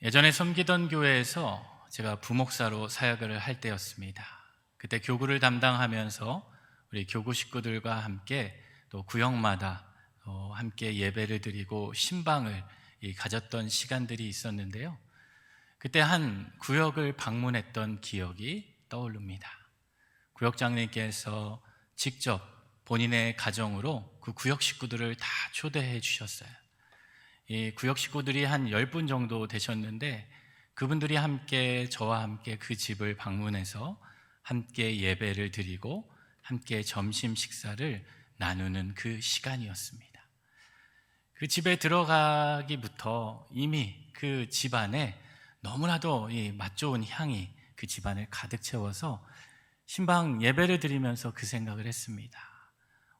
예전에 섬기던 교회에서 제가 부목사로 사역을 할 때였습니다. 그때 교구를 담당하면서 우리 교구 식구들과 함께 또 구역마다 함께 예배를 드리고 신방을 가졌던 시간들이 있었는데요. 그때 한 구역을 방문했던 기억이 떠오릅니다. 구역장님께서 직접 본인의 가정으로 그 구역 식구들을 다 초대해 주셨어요. 이 구역 식구들이 한 10분 정도 되셨는데 그분들이 함께 저와 함께 그 집을 방문해서 함께 예배를 드리고 함께 점심 식사를 나누는 그 시간이었습니다. 그 집에 들어가기부터 이미 그 집안에 너무나도 이 맛 좋은 향이 그 집안을 가득 채워서 신방 예배를 드리면서 그 생각을 했습니다.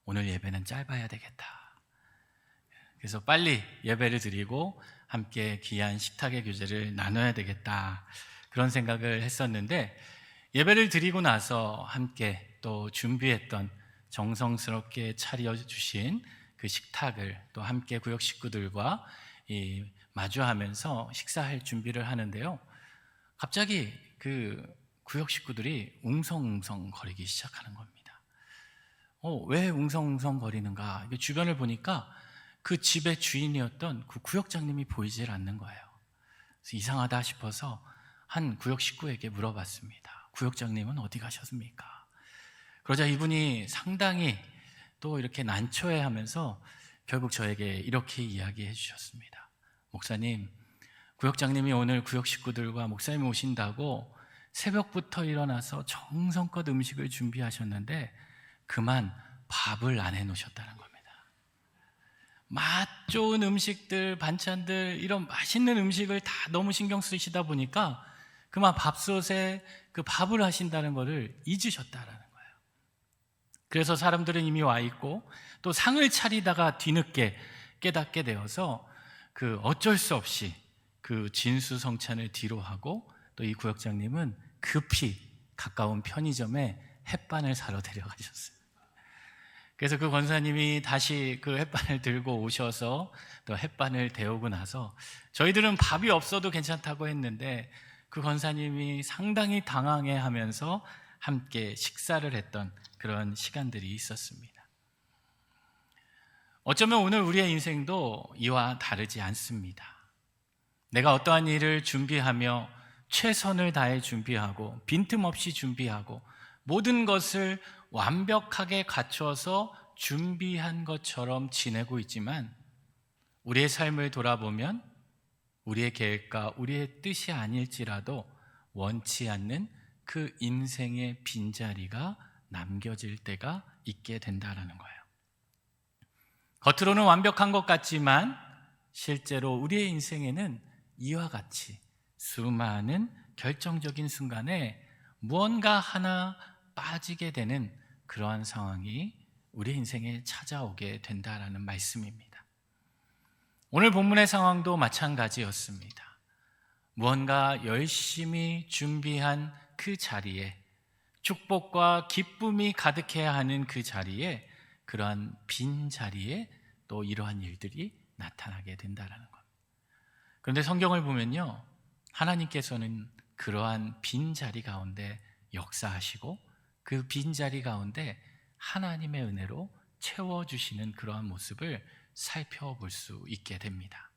오늘 예배는 짧아야 되겠다. 그래서 빨리 예배를 드리고 함께 귀한 식탁의 교제를 나눠야 되겠다, 그런 생각을 했었는데, 예배를 드리고 나서 함께 또 준비했던 정성스럽게 차려주신 그 식탁을 또 함께 구역 식구들과 마주하면서 식사할 준비를 하는데요, 갑자기 그 구역 식구들이 웅성웅성 거리기 시작하는 겁니다. 왜 웅성웅성 거리는가? 주변을 보니까 그 집의 주인이었던 그 구역장님이 보이질 않는 거예요. 그래서 이상하다 싶어서 한 구역 식구에게 물어봤습니다. 구역장님은 어디 가셨습니까? 그러자 이분이 상당히 또 이렇게 난처해하면서 결국 저에게 이렇게 이야기해 주셨습니다. 목사님, 구역장님이 오늘 구역 식구들과 목사님 오신다고 새벽부터 일어나서 정성껏 음식을 준비하셨는데 그만 밥을 안 해놓으셨다는 겁니다. 맛 좋은 음식들, 반찬들, 이런 맛있는 음식을 다 너무 신경 쓰시다 보니까 그만 밥솥에 그 밥을 하신다는 것을 잊으셨다라는 거예요. 그래서 사람들은 이미 와 있고 또 상을 차리다가 뒤늦게 깨닫게 되어서 그 어쩔 수 없이 그 진수성찬을 뒤로 하고 또 이 구역장님은 급히 가까운 편의점에 햇반을 사러 데려가셨어요. 그래서 그 권사님이 다시 그 햇반을 들고 오셔서 또 햇반을 데우고 나서 저희들은 밥이 없어도 괜찮다고 했는데 그 권사님이 상당히 당황해하면서 함께 식사를 했던 그런 시간들이 있었습니다. 어쩌면 오늘 우리의 인생도 이와 다르지 않습니다. 내가 어떠한 일을 준비하며 최선을 다해 준비하고 빈틈없이 준비하고 모든 것을 완벽하게 갖춰서 준비한 것처럼 지내고 있지만 우리의 삶을 돌아보면 우리의 계획과 우리의 뜻이 아닐지라도 원치 않는 그 인생의 빈자리가 남겨질 때가 있게 된다는 거예요. 겉으로는 완벽한 것 같지만 실제로 우리의 인생에는 이와 같이 수많은 결정적인 순간에 무언가 하나 빠지게 되는 그러한 상황이 우리 인생에 찾아오게 된다라는 말씀입니다. 오늘 본문의 상황도 마찬가지였습니다. 무언가 열심히 준비한 그 자리에, 축복과 기쁨이 가득해야 하는 그 자리에, 그러한 빈 자리에 또 이러한 일들이 나타나게 된다라는 것. 그런데 성경을 보면요, 하나님께서는 그러한 빈 자리 가운데 역사하시고 그 빈자리 가운데 하나님의 은혜로 채워주시는 그러한 모습을 살펴볼 수 있게 됩니다.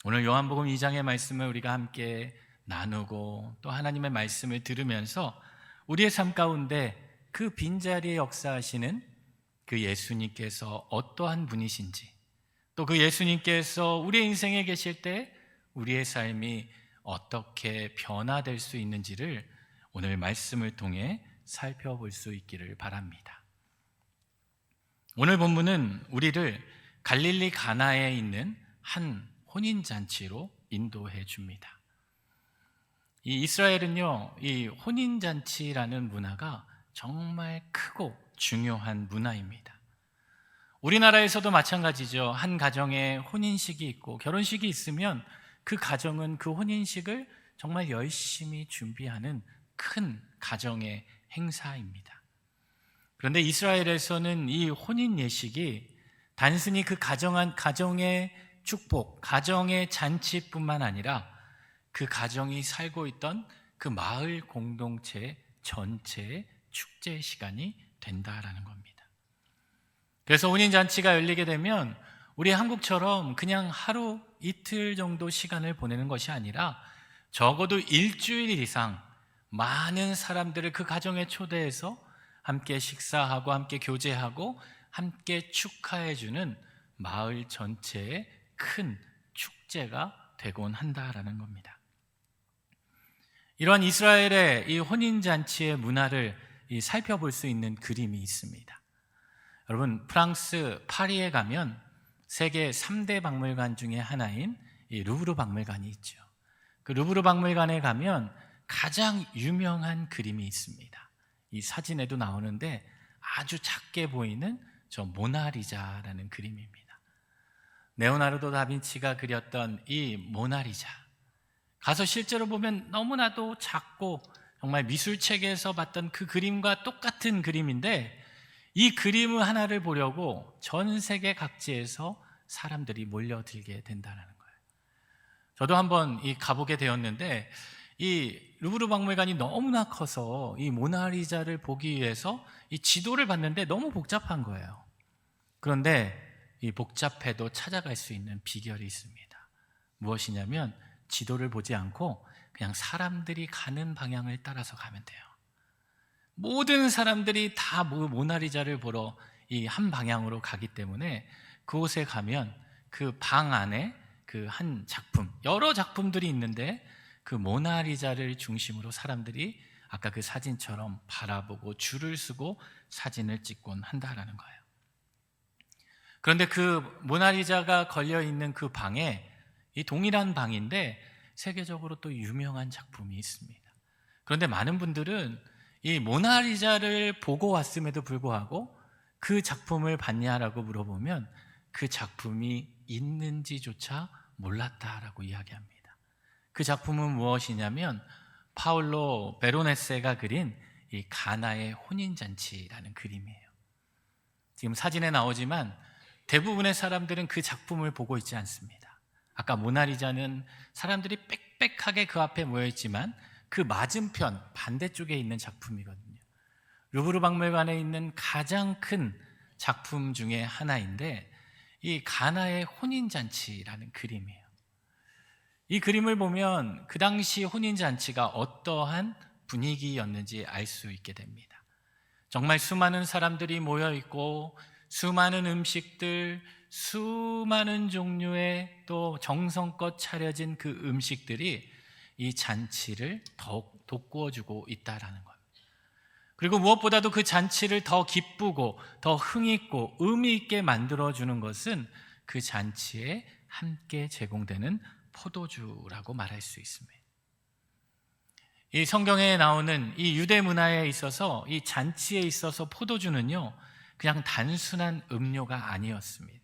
오늘 요한복음 2장의 말씀을 우리가 함께 나누고 또 하나님의 말씀을 들으면서 우리의 삶 가운데 그 빈자리에 역사하시는 그 예수님께서 어떠한 분이신지, 또 그 예수님께서 우리의 인생에 계실 때 우리의 삶이 어떻게 변화될 수 있는지를 오늘 말씀을 통해 살펴볼 수 있기를 바랍니다. 오늘 본문은 우리를 갈릴리 가나에 있는 한 혼인잔치로 인도해 줍니다. 이 이스라엘은요, 이 혼인잔치라는 문화가 정말 크고 중요한 문화입니다. 우리나라에서도 마찬가지죠. 한 가정에 혼인식이 있고 결혼식이 있으면 그 가정은 그 혼인식을 정말 열심히 준비하는 큰 가정의 행사입니다. 그런데 이스라엘에서는 이 혼인 예식이 단순히 그 가정의 축복, 가정의 잔치뿐만 아니라 그 가정이 살고 있던 그 마을 공동체 전체의 축제 시간이 된다라는 겁니다. 그래서 혼인잔치가 열리게 되면 우리 한국처럼 그냥 하루 이틀 정도 시간을 보내는 것이 아니라 적어도 일주일 이상 많은 사람들을 그 가정에 초대해서 함께 식사하고 함께 교제하고 함께 축하해주는 마을 전체의 큰 축제가 되곤 한다라는 겁니다. 이러한 이스라엘의 이 혼인잔치의 문화를 살펴볼 수 있는 그림이 있습니다. 여러분, 프랑스 파리에 가면 세계 3대 박물관 중에 하나인 이 루브르 박물관이 있죠. 그 루브르 박물관에 가면 가장 유명한 그림이 있습니다. 이 사진에도 나오는데 아주 작게 보이는 저 모나리자라는 그림입니다. 레오나르도 다빈치가 그렸던 이 모나리자, 가서 실제로 보면 너무나도 작고 정말 미술책에서 봤던 그 그림과 똑같은 그림인데, 이 그림 하나를 보려고 전 세계 각지에서 사람들이 몰려들게 된다는 거예요. 저도 한번 가보게 되었는데, 이 루브르 박물관이 너무나 커서 이 모나리자를 보기 위해서 이 지도를 봤는데 너무 복잡한 거예요. 그런데 이 복잡해도 찾아갈 수 있는 비결이 있습니다. 무엇이냐면 지도를 보지 않고 그냥 사람들이 가는 방향을 따라서 가면 돼요. 모든 사람들이 다 모나리자를 보러 이 한 방향으로 가기 때문에 그곳에 가면 그 방 안에 그 한 작품, 여러 작품들이 있는데 그 모나리자를 중심으로 사람들이 아까 그 사진처럼 바라보고 줄을 서고 사진을 찍곤 한다라는 거예요. 그런데 그 모나리자가 걸려있는 그 방에, 이 동일한 방인데 세계적으로 또 유명한 작품이 있습니다. 그런데 많은 분들은 이 모나리자를 보고 왔음에도 불구하고 그 작품을 봤냐라고 물어보면 그 작품이 있는지조차 몰랐다라고 이야기합니다. 그 작품은 무엇이냐면 파울로 베로네세가 그린 이 가나의 혼인잔치라는 그림이에요. 지금 사진에 나오지만 대부분의 사람들은 그 작품을 보고 있지 않습니다. 아까 모나리자는 사람들이 빽빽하게 그 앞에 모여있지만 그 맞은편 반대쪽에 있는 작품이거든요. 루브르 박물관에 있는 가장 큰 작품 중에 하나인데 이 가나의 혼인잔치라는 그림이에요. 이 그림을 보면 그 당시 혼인잔치가 어떠한 분위기였는지 알 수 있게 됩니다. 정말 수많은 사람들이 모여있고 수많은 음식들, 수많은 종류의 또 정성껏 차려진 그 음식들이 이 잔치를 더욱 돋구어주고 있다라는 것. 그리고 무엇보다도 그 잔치를 더 기쁘고 더 흥있고 의미 있게 만들어주는 것은 그 잔치에 함께 제공되는 포도주라고 말할 수 있습니다. 이 성경에 나오는 이 유대 문화에 있어서 이 잔치에 있어서 포도주는요, 그냥 단순한 음료가 아니었습니다.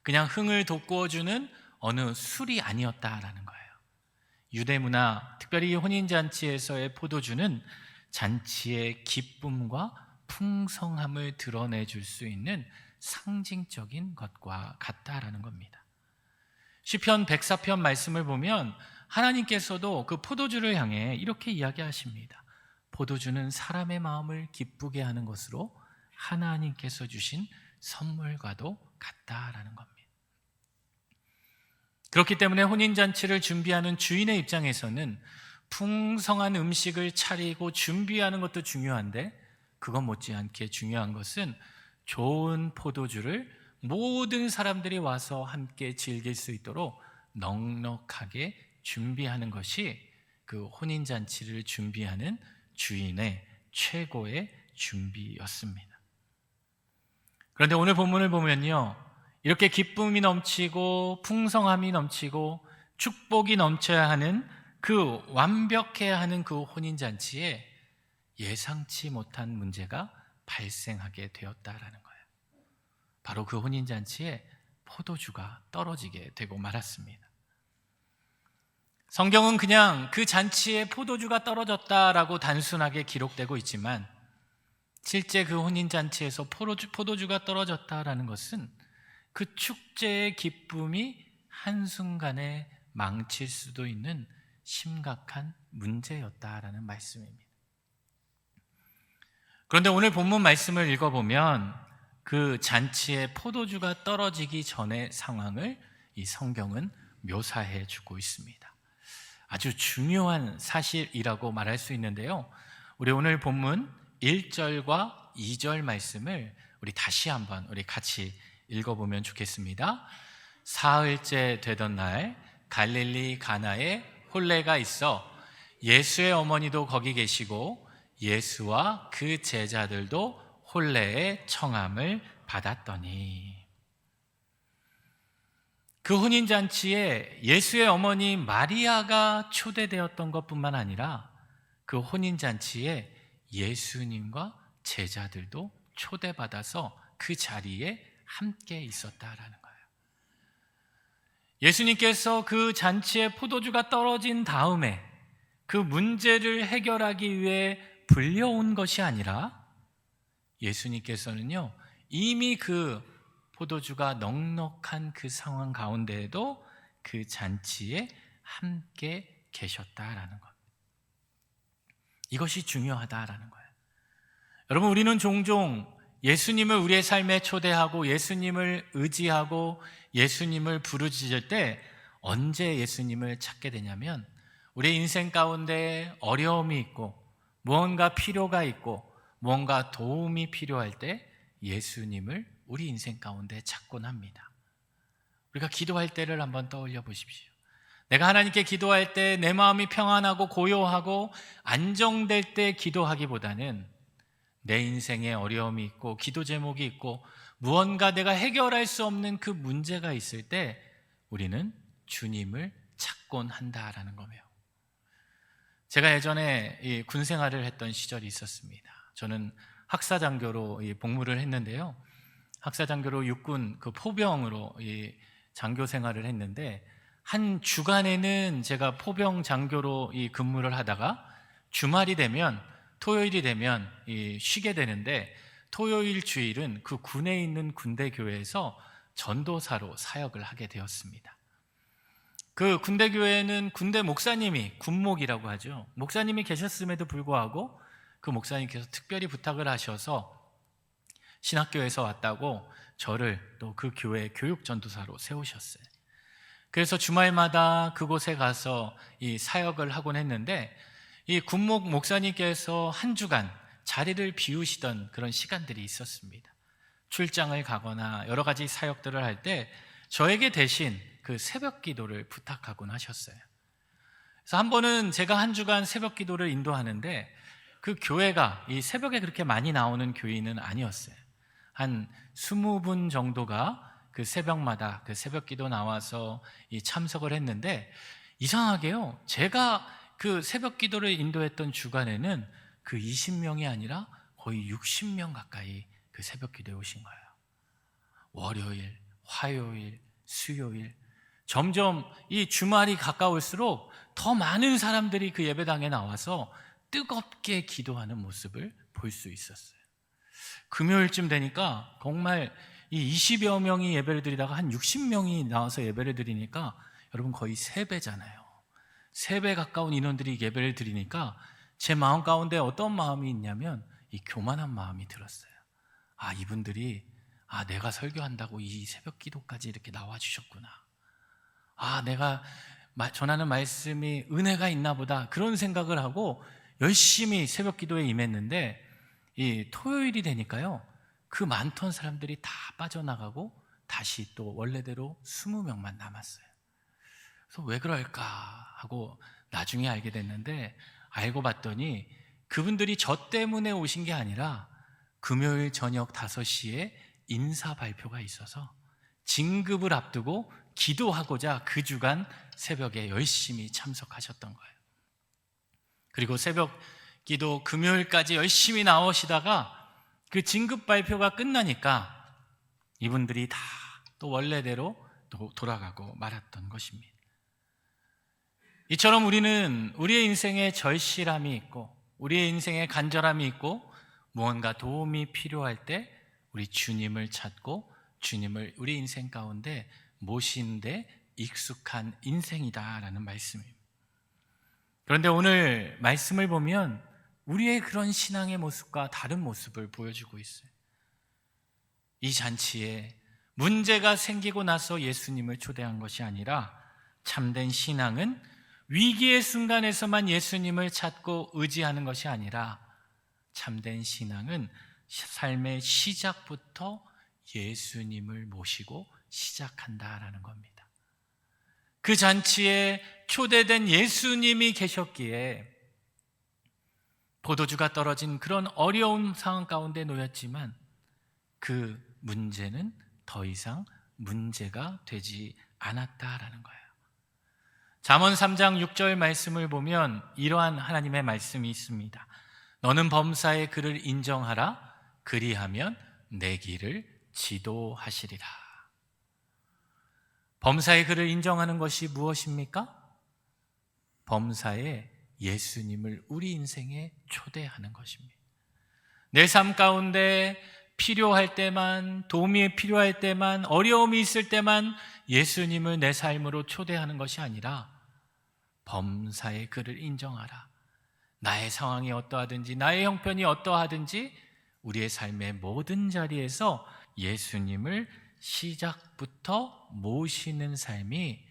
그냥 흥을 돋구어주는 어느 술이 아니었다라는 거예요. 유대 문화, 특별히 혼인잔치에서의 포도주는 잔치의 기쁨과 풍성함을 드러내줄 수 있는 상징적인 것과 같다라는 겁니다. 시편 104편 말씀을 보면 하나님께서도 그 포도주를 향해 이렇게 이야기하십니다. 포도주는 사람의 마음을 기쁘게 하는 것으로 하나님께서 주신 선물과도 같다라는 겁니다. 그렇기 때문에 혼인잔치를 준비하는 주인의 입장에서는 풍성한 음식을 차리고 준비하는 것도 중요한데, 그것 못지않게 중요한 것은 좋은 포도주를 모든 사람들이 와서 함께 즐길 수 있도록 넉넉하게 준비하는 것이 그 혼인잔치를 준비하는 주인의 최고의 준비였습니다. 그런데 오늘 본문을 보면요, 이렇게 기쁨이 넘치고 풍성함이 넘치고 축복이 넘쳐야 하는 그 완벽해야 하는 그 혼인잔치에 예상치 못한 문제가 발생하게 되었다라는 거예요. 바로 그 혼인잔치에 포도주가 떨어지게 되고 말았습니다. 성경은 그냥 그 잔치에 포도주가 떨어졌다라고 단순하게 기록되고 있지만 실제 그 혼인잔치에서 포도주가 떨어졌다라는 것은 그 축제의 기쁨이 한순간에 망칠 수도 있는 심각한 문제였다라는 말씀입니다. 그런데 오늘 본문 말씀을 읽어보면 그 잔치에 포도주가 떨어지기 전의 상황을 이 성경은 묘사해 주고 있습니다. 아주 중요한 사실이라고 말할 수 있는데요, 우리 오늘 본문 1절과 2절 말씀을 우리 다시 한번 우리 같이 읽어보면 좋겠습니다. 사흘째 되던 날 갈릴리 가나에 혼례가 있어 예수의 어머니도 거기 계시고 예수와 그 제자들도 혼례의 청함을 받았더니, 그 혼인잔치에 예수의 어머니 마리아가 초대되었던 것뿐만 아니라 그 혼인잔치에 예수님과 제자들도 초대받아서 그 자리에 함께 있었다라는 거예요. 예수님께서 그 잔치에 포도주가 떨어진 다음에 그 문제를 해결하기 위해 불려온 것이 아니라 예수님께서는요, 이미 그 포도주가 넉넉한 그 상황 가운데에도 그 잔치에 함께 계셨다라는 것. 이것이 중요하다라는 거예요. 여러분, 우리는 종종 예수님을 우리의 삶에 초대하고 예수님을 의지하고 예수님을 부르짖을 때 언제 예수님을 찾게 되냐면, 우리의 인생 가운데 어려움이 있고 무언가 필요가 있고 무언가 도움이 필요할 때 예수님을 우리 인생 가운데 찾곤 합니다. 우리가 기도할 때를 한번 떠올려 보십시오. 내가 하나님께 기도할 때 내 마음이 평안하고 고요하고 안정될 때 기도하기보다는 내 인생에 어려움이 있고 기도 제목이 있고 무언가 내가 해결할 수 없는 그 문제가 있을 때 우리는 주님을 찾곤 한다라는 거예요. 제가 예전에 이 군 생활을 했던 시절이 있었습니다. 저는 학사장교로 복무를 했는데요, 학사장교로 육군 그 포병으로 이 장교 생활을 했는데, 한 주간에는 제가 포병 장교로 이 근무를 하다가 주말이 되면, 토요일이 되면 쉬게 되는데, 토요일 주일은 그 군에 있는 군대 교회에서 전도사로 사역을 하게 되었습니다. 그 군대 교회에는 군대 목사님이, 군목이라고 하죠, 목사님이 계셨음에도 불구하고 그 목사님께서 특별히 부탁을 하셔서 신학교에서 왔다고 저를 또 그 교회 교육 전도사로 세우셨어요. 그래서 주말마다 그곳에 가서 이 사역을 하곤 했는데, 이 군목 목사님께서 한 주간 자리를 비우시던 그런 시간들이 있었습니다. 출장을 가거나 여러 가지 사역들을 할 때 저에게 대신 그 새벽 기도를 부탁하곤 하셨어요. 그래서 한 번은 제가 한 주간 새벽 기도를 인도하는데, 그 교회가 이 새벽에 그렇게 많이 나오는 교인은 아니었어요. 한 20분 정도가 그 새벽마다 그 새벽 기도 나와서 이 참석을 했는데, 이상하게요, 제가 그 새벽 기도를 인도했던 주간에는 그 20명이 아니라 거의 60명 가까이 그 새벽 기도에 오신 거예요. 월요일, 화요일, 수요일, 점점 이 주말이 가까울수록 더 많은 사람들이 그 예배당에 나와서 뜨겁게 기도하는 모습을 볼 수 있었어요. 금요일쯤 되니까 정말 이 20여 명이 예배를 드리다가 한 60명이 나와서 예배를 드리니까 여러분 거의 3배잖아요. 3배 가까운 인원들이 예배를 드리니까 제 마음 가운데 어떤 마음이 있냐면 이 교만한 마음이 들었어요. 아, 이분들이 내가 설교한다고 이 새벽 기도까지 이렇게 나와주셨구나. 내가 전하는 말씀이 은혜가 있나 보다, 그런 생각을 하고 열심히 새벽 기도에 임했는데, 이 토요일이 되니까요, 그 많던 사람들이 다 빠져나가고 다시 또 원래대로 20명만 남았어요. 그래서 왜 그럴까 하고 나중에 알게 됐는데, 알고 봤더니 그분들이 저 때문에 오신 게 아니라 금요일 저녁 5시에 인사 발표가 있어서 진급을 앞두고 기도하고자 그 주간 새벽에 열심히 참석하셨던 거예요. 그리고 새벽 기도 금요일까지 열심히 나오시다가 그 진급 발표가 끝나니까 이분들이 다 또 원래대로 또 돌아가고 말았던 것입니다. 이처럼 우리는 우리의 인생에 절실함이 있고 우리의 인생에 간절함이 있고 무언가 도움이 필요할 때 우리 주님을 찾고 주님을 우리 인생 가운데 모시는데 익숙한 인생이다라는 말씀입니다. 그런데 오늘 말씀을 보면 우리의 그런 신앙의 모습과 다른 모습을 보여주고 있어요. 이 잔치에 문제가 생기고 나서 예수님을 초대한 것이 아니라 참된 신앙은 위기의 순간에서만 예수님을 찾고 의지하는 것이 아니라 참된 신앙은 삶의 시작부터 예수님을 모시고 시작한다라는 겁니다. 그 잔치에 초대된 예수님이 계셨기에 포도주가 떨어진 그런 어려운 상황 가운데 놓였지만 그 문제는 더 이상 문제가 되지 않았다라는 거예요. 잠언 3장 6절 말씀을 보면 이러한 하나님의 말씀이 있습니다. 너는 범사의 그를 인정하라. 그리하면 내 길을 지도하시리라. 범사의 그를 인정하는 것이 무엇입니까? 범사에 예수님을 우리 인생에 초대하는 것입니다. 내 삶 가운데 필요할 때만, 도움이 필요할 때만, 어려움이 있을 때만 예수님을 내 삶으로 초대하는 것이 아니라 범사의 그를 인정하라. 나의 상황이 어떠하든지, 나의 형편이 어떠하든지 우리의 삶의 모든 자리에서 예수님을 시작부터 모시는 삶이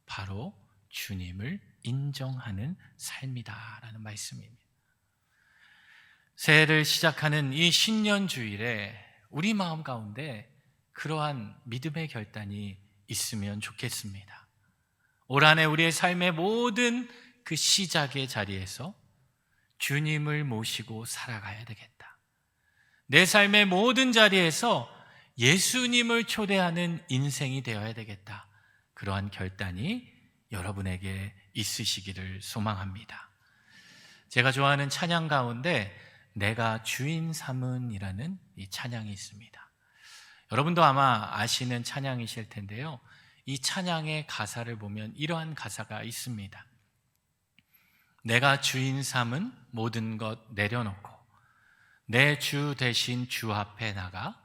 바로 주님을 인정하는 삶이다라는 말씀입니다. 새해를 시작하는 이 신년 주일에 우리 마음 가운데 그러한 믿음의 결단이 있으면 좋겠습니다. 올 한 해 우리의 삶의 모든 그 시작의 자리에서 주님을 모시고 살아가야 되겠다. 내 삶의 모든 자리에서 예수님을 초대하는 인생이 되어야 되겠다. 그러한 결단이 여러분에게 있으시기를 소망합니다. 제가 좋아하는 찬양 가운데 내가 주인 삼은이라는 이 찬양이 있습니다. 여러분도 아마 아시는 찬양이실 텐데요. 이 찬양의 가사를 보면 이러한 가사가 있습니다. 내가 주인 삼은 모든 것 내려놓고 내 주 대신 주 앞에 나가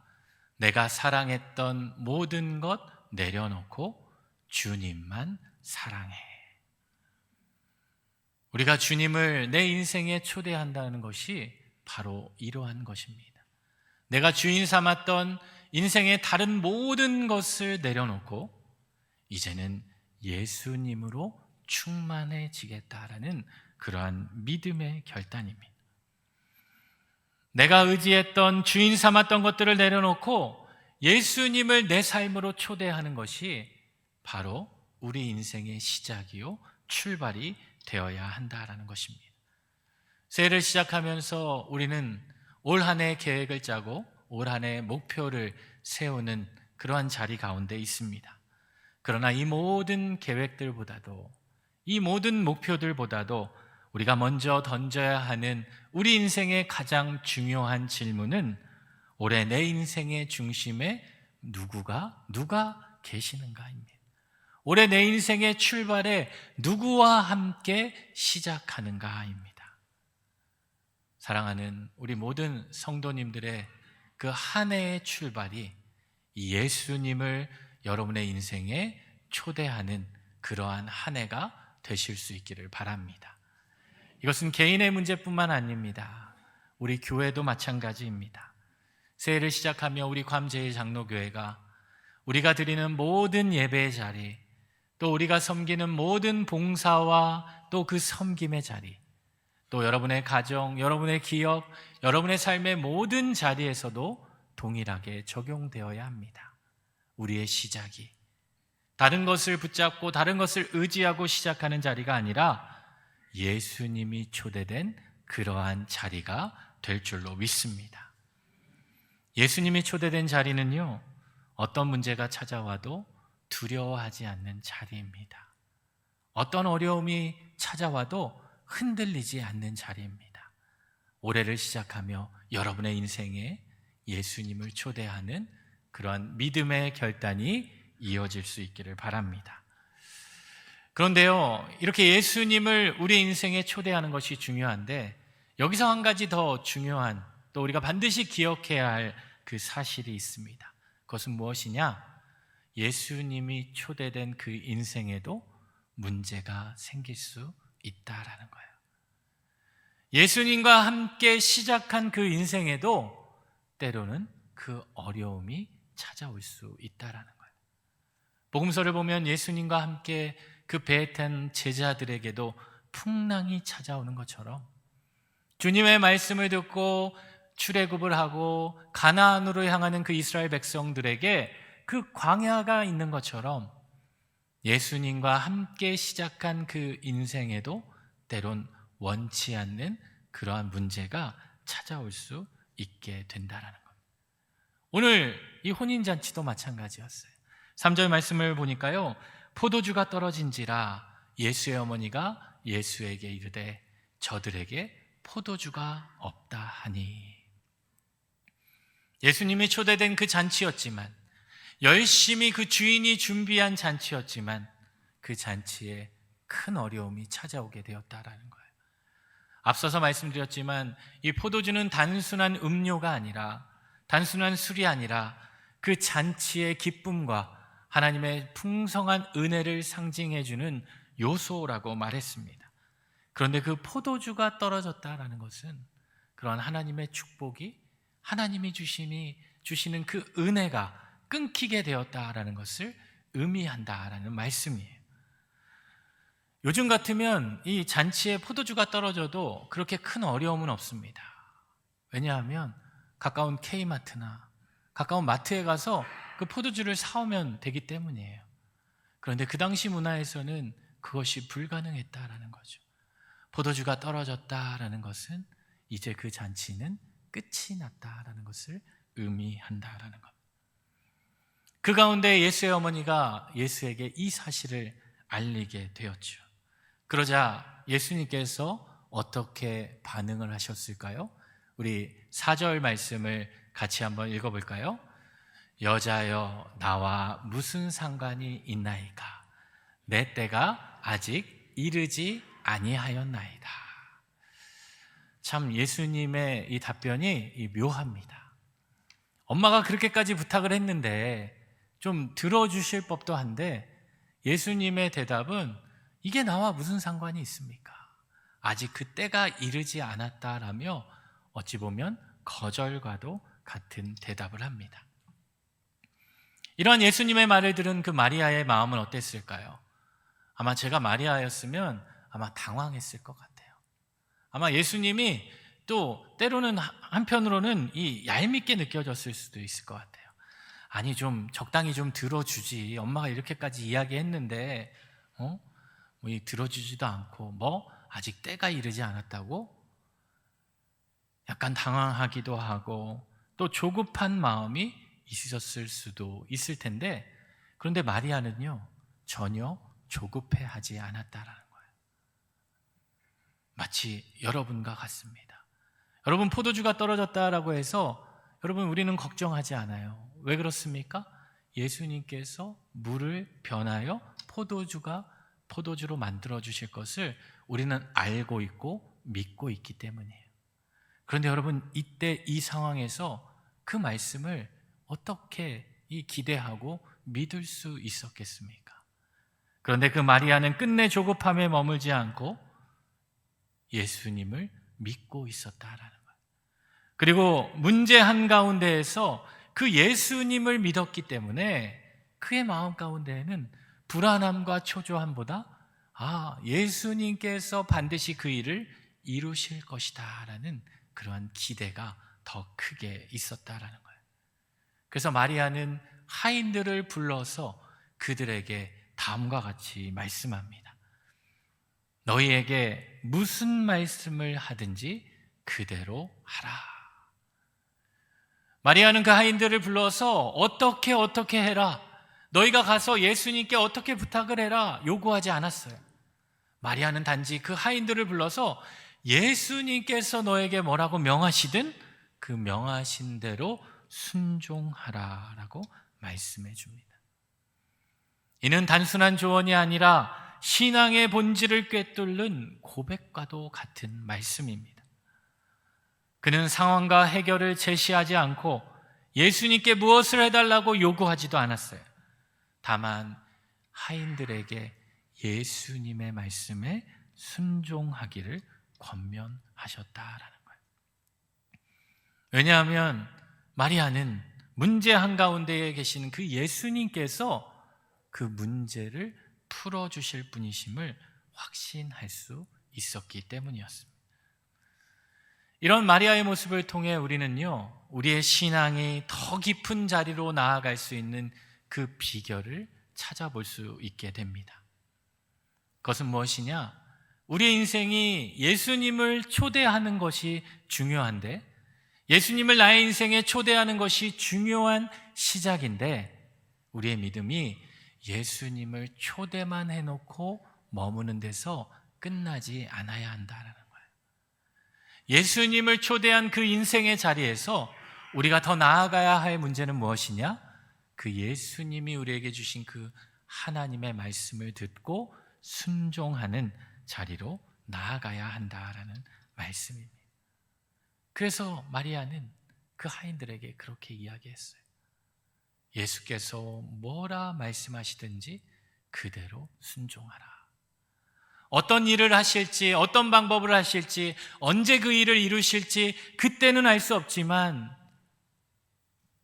내가 사랑했던 모든 것 내려놓고 주님만 사랑해. 우리가 주님을 내 인생에 초대한다는 것이 바로 이러한 것입니다. 내가 주인 삼았던 인생의 다른 모든 것을 내려놓고 이제는 예수님으로 충만해지겠다라는 그러한 믿음의 결단입니다. 내가 의지했던 주인 삼았던 것들을 내려놓고 예수님을 내 삶으로 초대하는 것이 바로 우리 인생의 시작이요 출발이 되어야 한다라는 것입니다. 새해를 시작하면서 우리는 올 한 해 계획을 짜고 올 한 해 목표를 세우는 그러한 자리 가운데 있습니다. 그러나 이 모든 계획들보다도 이 모든 목표들보다도 우리가 먼저 던져야 하는 우리 인생의 가장 중요한 질문은 올해 내 인생의 중심에 누가 계시는가입니다. 올해 내 인생의 출발에 누구와 함께 시작하는가입니다. 사랑하는 우리 모든 성도님들의 그 한 해의 출발이 예수님을 여러분의 인생에 초대하는 그러한 한 해가 되실 수 있기를 바랍니다. 이것은 개인의 문제뿐만 아닙니다. 우리 교회도 마찬가지입니다. 새해를 시작하며 우리 괌제일장로교회가 우리가 드리는 모든 예배의 자리, 또 우리가 섬기는 모든 봉사와 또 그 섬김의 자리, 또 여러분의 가정, 여러분의 기업, 여러분의 삶의 모든 자리에서도 동일하게 적용되어야 합니다. 우리의 시작이 다른 것을 붙잡고 다른 것을 의지하고 시작하는 자리가 아니라 예수님이 초대된 그러한 자리가 될 줄로 믿습니다. 예수님이 초대된 자리는요, 어떤 문제가 찾아와도 두려워하지 않는 자리입니다. 어떤 어려움이 찾아와도 흔들리지 않는 자리입니다. 올해를 시작하며 여러분의 인생에 예수님을 초대하는 그러한 믿음의 결단이 이어질 수 있기를 바랍니다. 그런데요, 이렇게 예수님을 우리 인생에 초대하는 것이 중요한데 여기서 한 가지 더 중요한, 또 우리가 반드시 기억해야 할 그 사실이 있습니다. 그것은 무엇이냐? 예수님이 초대된 그 인생에도 문제가 생길 수 있다라는 거예요. 예수님과 함께 시작한 그 인생에도 때로는 그 어려움이 찾아올 수 있다라는 거예요. 복음서를 보면 예수님과 함께 그 배에 탄 제자들에게도 풍랑이 찾아오는 것처럼 주님의 말씀을 듣고 출애굽을 하고 가나안으로 향하는 그 이스라엘 백성들에게 그 광야가 있는 것처럼 예수님과 함께 시작한 그 인생에도 때론 원치 않는 그러한 문제가 찾아올 수 있게 된다라는 겁니다. 오늘 이 혼인잔치도 마찬가지였어요. 3절 말씀을 보니까요, 포도주가 떨어진지라 예수의 어머니가 예수에게 이르되 저들에게 포도주가 없다 하니. 예수님이 초대된 그 잔치였지만, 열심히 그 주인이 준비한 잔치였지만 그 잔치에 큰 어려움이 찾아오게 되었다라는 거예요. 앞서서 말씀드렸지만 이 포도주는 단순한 음료가 아니라, 단순한 술이 아니라 그 잔치의 기쁨과 하나님의 풍성한 은혜를 상징해주는 요소라고 말했습니다. 그런데 그 포도주가 떨어졌다라는 것은 그러한 하나님의 축복이, 하나님이 주시는 그 은혜가 끊기게 되었다라는 것을 의미한다라는 말씀이에요. 요즘 같으면 이 잔치에 포도주가 떨어져도 그렇게 큰 어려움은 없습니다. 왜냐하면 가까운 K마트나 가까운 마트에 가서 그 포도주를 사오면 되기 때문이에요. 그런데 그 당시 문화에서는 그것이 불가능했다라는 거죠. 포도주가 떨어졌다라는 것은 이제 그 잔치는 끝이 났다라는 것을 의미한다라는 겁니다. 그 가운데 예수의 어머니가 예수에게 이 사실을 알리게 되었죠. 그러자 예수님께서 어떻게 반응을 하셨을까요? 우리 4절 말씀을 같이 한번 읽어볼까요? 여자여 나와 무슨 상관이 있나이까? 내 때가 아직 이르지 아니하였나이다. 참 예수님의 이 답변이 묘합니다. 엄마가 그렇게까지 부탁을 했는데 좀 들어주실 법도 한데 예수님의 대답은 이게 나와 무슨 상관이 있습니까? 아직 그 때가 이르지 않았다라며 어찌 보면 거절과도 같은 대답을 합니다. 이러한 예수님의 말을 들은 그 마리아의 마음은 어땠을까요? 아마 제가 마리아였으면 아마 당황했을 것 같아요. 아마 예수님이 또 때로는 한편으로는 이 얄밉게 느껴졌을 수도 있을 것 같아요. 아니 좀 적당히 좀 들어주지, 엄마가 이렇게까지 이야기했는데 뭐 들어주지도 않고 뭐 아직 때가 이르지 않았다고? 약간 당황하기도 하고 또 조급한 마음이 있으셨을 수도 있을 텐데, 그런데 마리아는요 전혀 조급해하지 않았다라는 거예요. 마치 여러분과 같습니다. 여러분 포도주가 떨어졌다라고 해서 여러분 우리는 걱정하지 않아요. 왜 그렇습니까? 예수님께서 물을 변하여 포도주로 만들어 주실 것을 우리는 알고 있고 믿고 있기 때문이에요. 그런데 여러분 이때 이 상황에서 그 말씀을 어떻게 기대하고 믿을 수 있었겠습니까? 그런데 그 마리아는 끝내 조급함에 머물지 않고 예수님을 믿고 있었다라는 거예요. 그리고 문제 한가운데에서 그 예수님을 믿었기 때문에 그의 마음 가운데에는 불안함과 초조함보다 예수님께서 반드시 그 일을 이루실 것이다 라는 그러한 기대가 더 크게 있었다라는 거예요. 그래서 마리아는 하인들을 불러서 그들에게 다음과 같이 말씀합니다. 너희에게 무슨 말씀을 하든지 그대로 하라. 마리아는 그 하인들을 불러서 어떻게 해라, 너희가 가서 예수님께 어떻게 부탁을 해라 요구하지 않았어요. 마리아는 단지 그 하인들을 불러서 예수님께서 너에게 뭐라고 명하시든 그 명하신 대로 순종하라라고 말씀해 줍니다. 이는 단순한 조언이 아니라 신앙의 본질을 꿰뚫는 고백과도 같은 말씀입니다. 그는 상황과 해결을 제시하지 않고 예수님께 무엇을 해달라고 요구하지도 않았어요. 다만 하인들에게 예수님의 말씀에 순종하기를 권면하셨다라는 거예요. 왜냐하면 마리아는 문제 한가운데에 계시는 그 예수님께서 그 문제를 풀어주실 분이심을 확신할 수 있었기 때문이었습니다. 이런 마리아의 모습을 통해 우리는요, 우리의 신앙이 더 깊은 자리로 나아갈 수 있는 그 비결을 찾아볼 수 있게 됩니다. 그것은 무엇이냐? 우리의 인생이 예수님을 초대하는 것이 중요한데, 예수님을 나의 인생에 초대하는 것이 중요한 시작인데, 우리의 믿음이 예수님을 초대만 해놓고 머무는 데서 끝나지 않아야 한다는 거예요. 예수님을 초대한 그 인생의 자리에서 우리가 더 나아가야 할 문제는 무엇이냐? 그 예수님이 우리에게 주신 그 하나님의 말씀을 듣고 순종하는 자리로 나아가야 한다라는 말씀입니다. 그래서 마리아는 그 하인들에게 그렇게 이야기했어요. 예수께서 뭐라 말씀하시든지 그대로 순종하라. 어떤 일을 하실지, 어떤 방법을 하실지, 언제 그 일을 이루실지 그때는 알 수 없지만,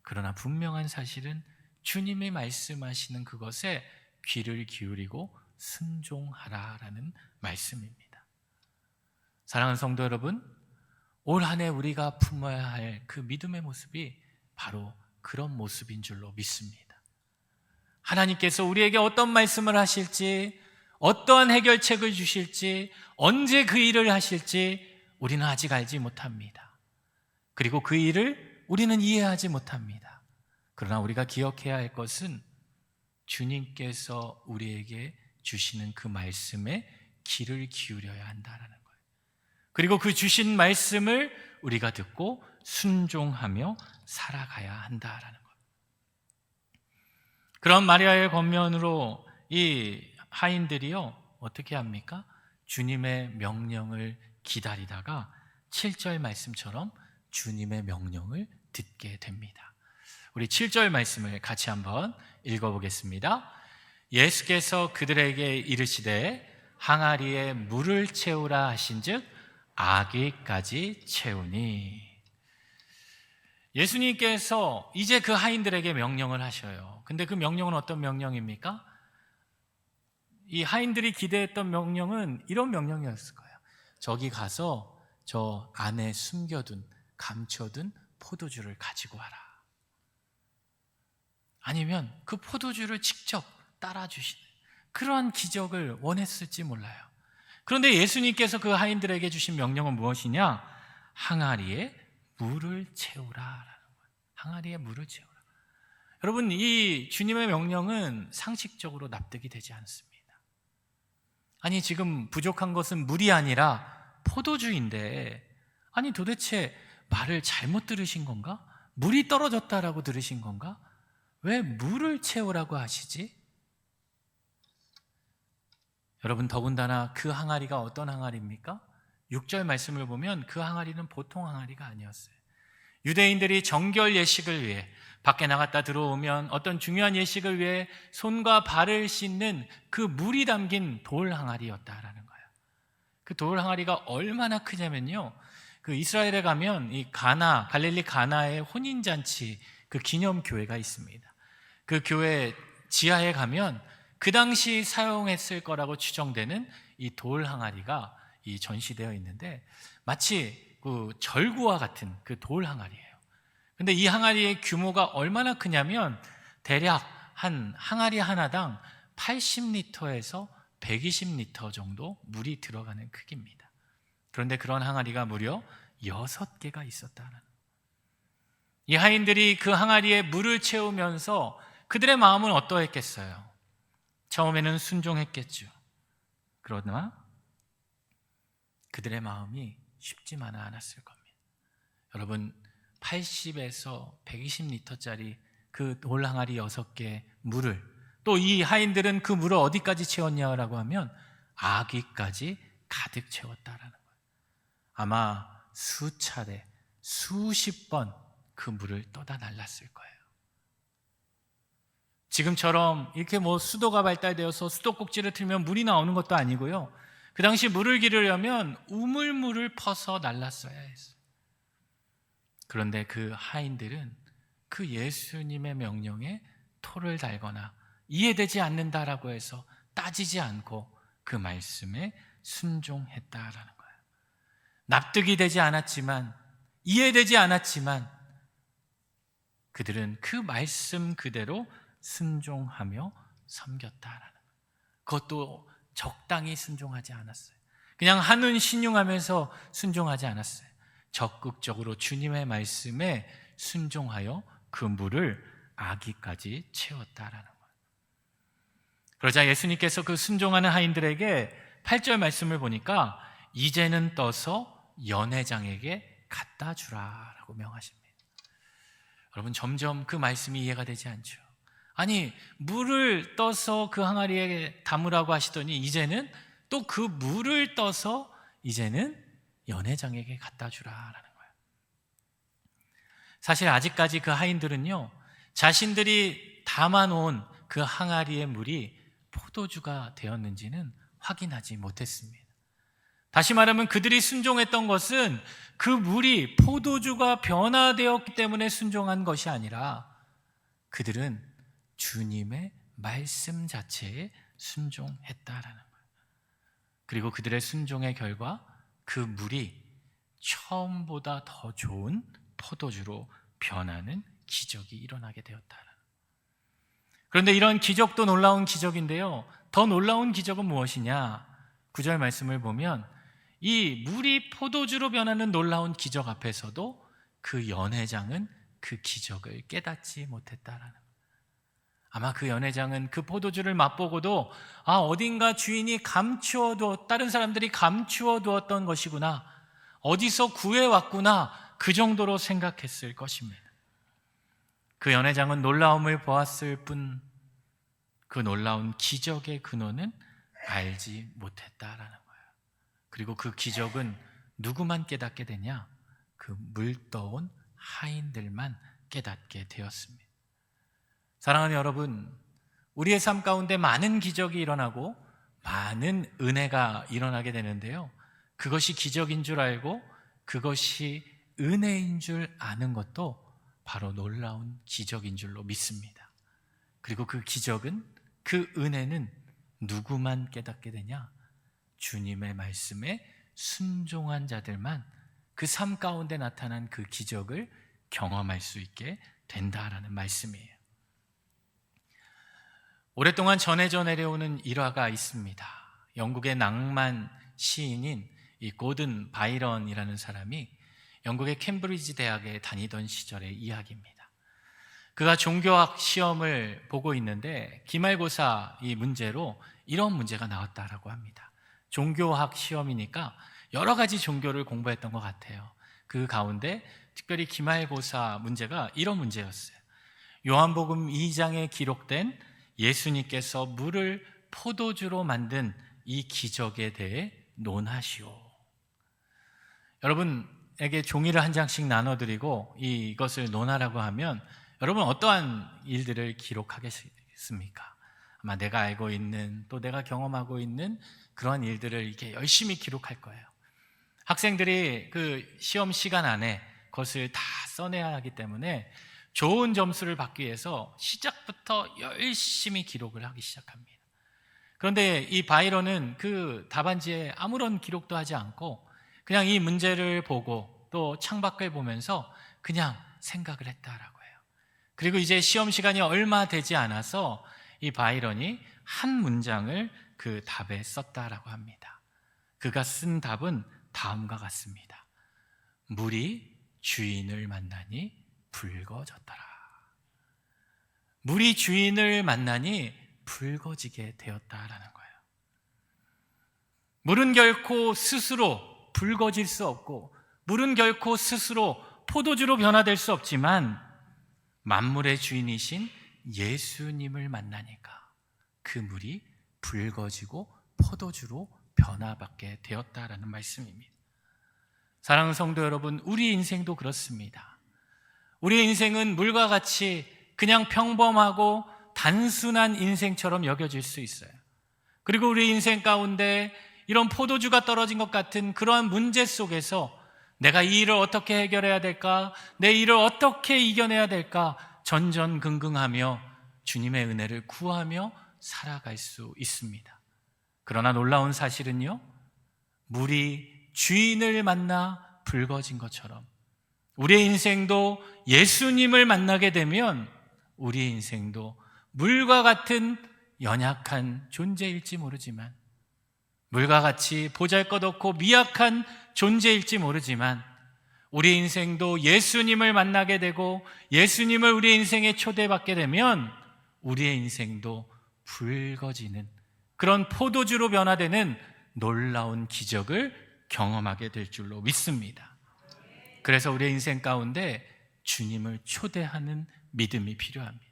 그러나 분명한 사실은 주님이 말씀하시는 그것에 귀를 기울이고 순종하라라는 말씀입니다. 사랑하는 성도 여러분, 올 한 해 우리가 품어야 할 그 믿음의 모습이 바로 그런 모습인 줄로 믿습니다. 하나님께서 우리에게 어떤 말씀을 하실지, 어떠한 해결책을 주실지, 언제 그 일을 하실지 우리는 아직 알지 못합니다. 그리고 그 일을 우리는 이해하지 못합니다. 그러나 우리가 기억해야 할 것은 주님께서 우리에게 주시는 그 말씀에 귀를 기울여야 한다는 거예요. 그리고 그 주신 말씀을 우리가 듣고 순종하며 살아가야 한다는 거예요. 그런 마리아의 권면으로 이 하인들이요, 어떻게 합니까? 주님의 명령을 기다리다가 7절 말씀처럼 주님의 명령을 듣게 됩니다. 우리 7절 말씀을 같이 한번 읽어보겠습니다. 예수께서 그들에게 이르시되 항아리에 물을 채우라 하신즉 아기까지 채우니. 예수님께서 이제 그 하인들에게 명령을 하셔요. 근데 그 명령은 어떤 명령입니까? 이 하인들이 기대했던 명령은 이런 명령이었을 거예요. 저기 가서 저 안에 숨겨둔, 감춰둔 포도주를 가지고 와라. 아니면 그 포도주를 직접 따라주시는 그러한 기적을 원했을지 몰라요. 그런데 예수님께서 그 하인들에게 주신 명령은 무엇이냐? 항아리에 물을 채우라라는 거예요. 항아리에 물을 채우라. 여러분, 이 주님의 명령은 상식적으로 납득이 되지 않습니다. 아니, 지금 부족한 것은 물이 아니라 포도주인데, 아니 도대체 말을 잘못 들으신 건가? 물이 떨어졌다라고 들으신 건가? 왜 물을 채우라고 하시지? 여러분, 더군다나 그 항아리가 어떤 항아리입니까? 6절 말씀을 보면 그 항아리는 보통 항아리가 아니었어요. 유대인들이 정결 예식을 위해 밖에 나갔다 들어오면 어떤 중요한 예식을 위해 손과 발을 씻는 그 물이 담긴 돌 항아리였다라는 거예요. 그 돌 항아리가 얼마나 크냐면요, 그 이스라엘에 가면 이 가나, 갈릴리 가나의 혼인잔치 그 기념교회가 있습니다. 그 교회 지하에 가면 그 당시 사용했을 거라고 추정되는 이 돌 항아리가 이 전시되어 있는데, 마치 그 절구와 같은 그 돌 항아리예요. 근데 이 항아리의 규모가 얼마나 크냐면 대략 한 항아리 하나당 80리터에서 120리터 정도 물이 들어가는 크기입니다. 그런데 그런 항아리가 무려 6개가 있었다는. 이 하인들이 그 항아리에 물을 채우면서 그들의 마음은 어떠했겠어요? 처음에는 순종했겠죠. 그러나 그들의 마음이 쉽지만은 않았을 겁니다. 여러분, 80에서 120리터짜리 그 돌 항아리 6개 물을, 또 이 하인들은 그 물을 어디까지 채웠냐라고 하면 아기까지 가득 채웠다라는 거예요. 아마 수차례, 수십 번 그 물을 떠다 날랐을 거예요. 지금처럼 이렇게 수도가 발달되어서 수도꼭지를 틀면 물이 나오는 것도 아니고요. 그 당시 물을 기르려면 우물물을 퍼서 날랐어야 했어요. 그런데 그 하인들은 그 예수님의 명령에 토를 달거나 이해되지 않는다라고 해서 따지지 않고 그 말씀에 순종했다라는 거예요. 납득이 되지 않았지만, 이해되지 않았지만 그들은 그 말씀 그대로 순종하며 섬겼다라는 거예요. 그것도 적당히 순종하지 않았어요. 그냥 한눈 신용하면서 순종하지 않았어요. 적극적으로 주님의 말씀에 순종하여 그 물을 아기까지 채웠다라는 거예요. 그러자 예수님께서 그 순종하는 하인들에게 8절 말씀을 보니까 이제는 떠서 연회장에게 갖다 주라라고 명하십니다. 여러분, 점점 그 말씀이 이해가 되지 않죠. 아니, 물을 떠서 그 항아리에 담으라고 하시더니 이제는 또 그 물을 떠서 이제는 연회장에게 갖다 주라라는 거예요. 사실 아직까지 그 하인들은요, 자신들이 담아놓은 그 항아리의 물이 포도주가 되었는지는 확인하지 못했습니다. 다시 말하면 그들이 순종했던 것은 그 물이 포도주가 변화되었기 때문에 순종한 것이 아니라 그들은 주님의 말씀 자체에 순종했다라는 거예요. 그리고 그들의 순종의 결과 그 물이 처음보다 더 좋은 포도주로 변하는 기적이 일어나게 되었다라는 거예요. 그런데 이런 기적도 놀라운 기적인데요, 더 놀라운 기적은 무엇이냐? 9절 말씀을 보면 이 물이 포도주로 변하는 놀라운 기적 앞에서도 그 연회장은 그 기적을 깨닫지 못했다라는 거예요. 아마 그 연회장은 그 포도주를 맛보고도 어딘가 주인이 다른 사람들이 감추어 두었던 것이구나, 어디서 구해왔구나, 그 정도로 생각했을 것입니다. 그 연회장은 놀라움을 보았을 뿐 그 놀라운 기적의 근원은 알지 못했다라는 거예요. 그리고 그 기적은 누구만 깨닫게 되냐? 그 물떠온 하인들만 깨닫게 되었습니다. 사랑하는 여러분, 우리의 삶 가운데 많은 기적이 일어나고 많은 은혜가 일어나게 되는데요, 그것이 기적인 줄 알고 그것이 은혜인 줄 아는 것도 바로 놀라운 기적인 줄로 믿습니다. 그리고 그 기적은, 그 은혜는 누구만 깨닫게 되냐? 주님의 말씀에 순종한 자들만 그 삶 가운데 나타난 그 기적을 경험할 수 있게 된다라는 말씀이에요. 오랫동안 전해져 내려오는 일화가 있습니다. 영국의 낭만 시인인 이 고든 바이런이라는 사람이 영국의 캠브리지 대학에 다니던 시절의 이야기입니다. 그가 종교학 시험을 보고 있는데 기말고사 이 문제로 이런 문제가 나왔다라고 합니다. 종교학 시험이니까 여러 가지 종교를 공부했던 것 같아요. 그 가운데 특별히 기말고사 문제가 이런 문제였어요. 요한복음 2장에 기록된 예수님께서 물을 포도주로 만든 이 기적에 대해 논하시오. 여러분에게 종이를 한 장씩 나눠드리고 이것을 논하라고 하면 여러분 어떠한 일들을 기록하겠습니까? 아마 내가 알고 있는, 또 내가 경험하고 있는 그런 일들을 이렇게 열심히 기록할 거예요. 학생들이 그 시험 시간 안에 그것을 다 써내야 하기 때문에 좋은 점수를 받기 위해서 시작부터 열심히 기록을 하기 시작합니다. 그런데 이 바이런은 그 답안지에 아무런 기록도 하지 않고 그냥 이 문제를 보고 또 창밖을 보면서 그냥 생각을 했다라고 해요. 그리고 이제 시험 시간이 얼마 되지 않아서 이 바이런이 한 문장을 그 답에 썼다라고 합니다. 그가 쓴 답은 다음과 같습니다. 물이 주인을 만나니 붉어졌더라. 물이 주인을 만나니 붉어지게 되었다라는 거예요. 물은 결코 스스로 붉어질 수 없고, 물은 결코 스스로 포도주로 변화될 수 없지만 만물의 주인이신 예수님을 만나니까 그 물이 붉어지고 포도주로 변화받게 되었다라는 말씀입니다. 사랑하는 성도 여러분, 우리 인생도 그렇습니다. 우리의 인생은 물과 같이 그냥 평범하고 단순한 인생처럼 여겨질 수 있어요. 그리고 우리 인생 가운데 이런 포도주가 떨어진 것 같은 그러한 문제 속에서 내가 이 일을 어떻게 해결해야 될까? 내 일을 어떻게 이겨내야 될까? 전전긍긍하며 주님의 은혜를 구하며 살아갈 수 있습니다. 그러나 놀라운 사실은요, 물이 주인을 만나 붉어진 것처럼 우리의 인생도 예수님을 만나게 되면 우리의 인생도 물과 같은 연약한 존재일지 모르지만, 물과 같이 보잘것없고 미약한 존재일지 모르지만, 우리 인생도 예수님을 만나게 되고 예수님을 우리 인생에 초대받게 되면 우리의 인생도 붉어지는 그런 포도주로 변화되는 놀라운 기적을 경험하게 될 줄로 믿습니다. 그래서 우리의 인생 가운데 주님을 초대하는 믿음이 필요합니다.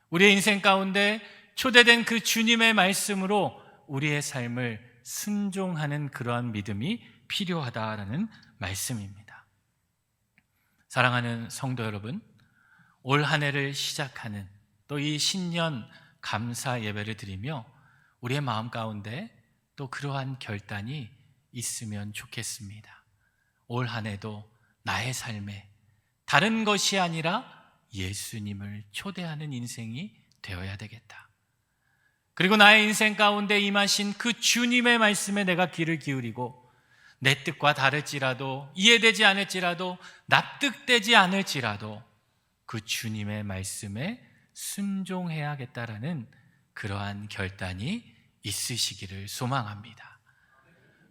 우리의 인생 가운데 초대된 그 주님의 말씀으로 우리의 삶을 순종하는 그러한 믿음이 필요하다라는 말씀입니다. 사랑하는 성도 여러분, 올 한 해를 시작하는 또 이 신년 감사 예배를 드리며 우리의 마음 가운데 또 그러한 결단이 있으면 좋겠습니다. 올 한 해도 나의 삶에 다른 것이 아니라 예수님을 초대하는 인생이 되어야 되겠다. 그리고 나의 인생 가운데 임하신 그 주님의 말씀에 내가 귀를 기울이고 내 뜻과 다를지라도, 이해되지 않을지라도, 납득되지 않을지라도 그 주님의 말씀에 순종해야겠다라는 그러한 결단이 있으시기를 소망합니다.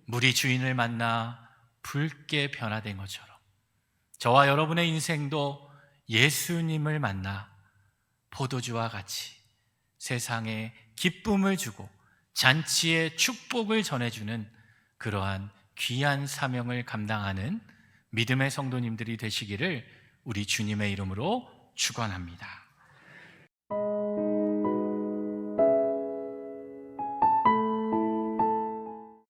물이 주인을 만나 붉게 변화된 것처럼 저와 여러분의 인생도 예수님을 만나 포도주와 같이 세상에 기쁨을 주고 잔치의 축복을 전해주는 그러한 귀한 사명을 감당하는 믿음의 성도님들이 되시기를 우리 주님의 이름으로 축원합니다.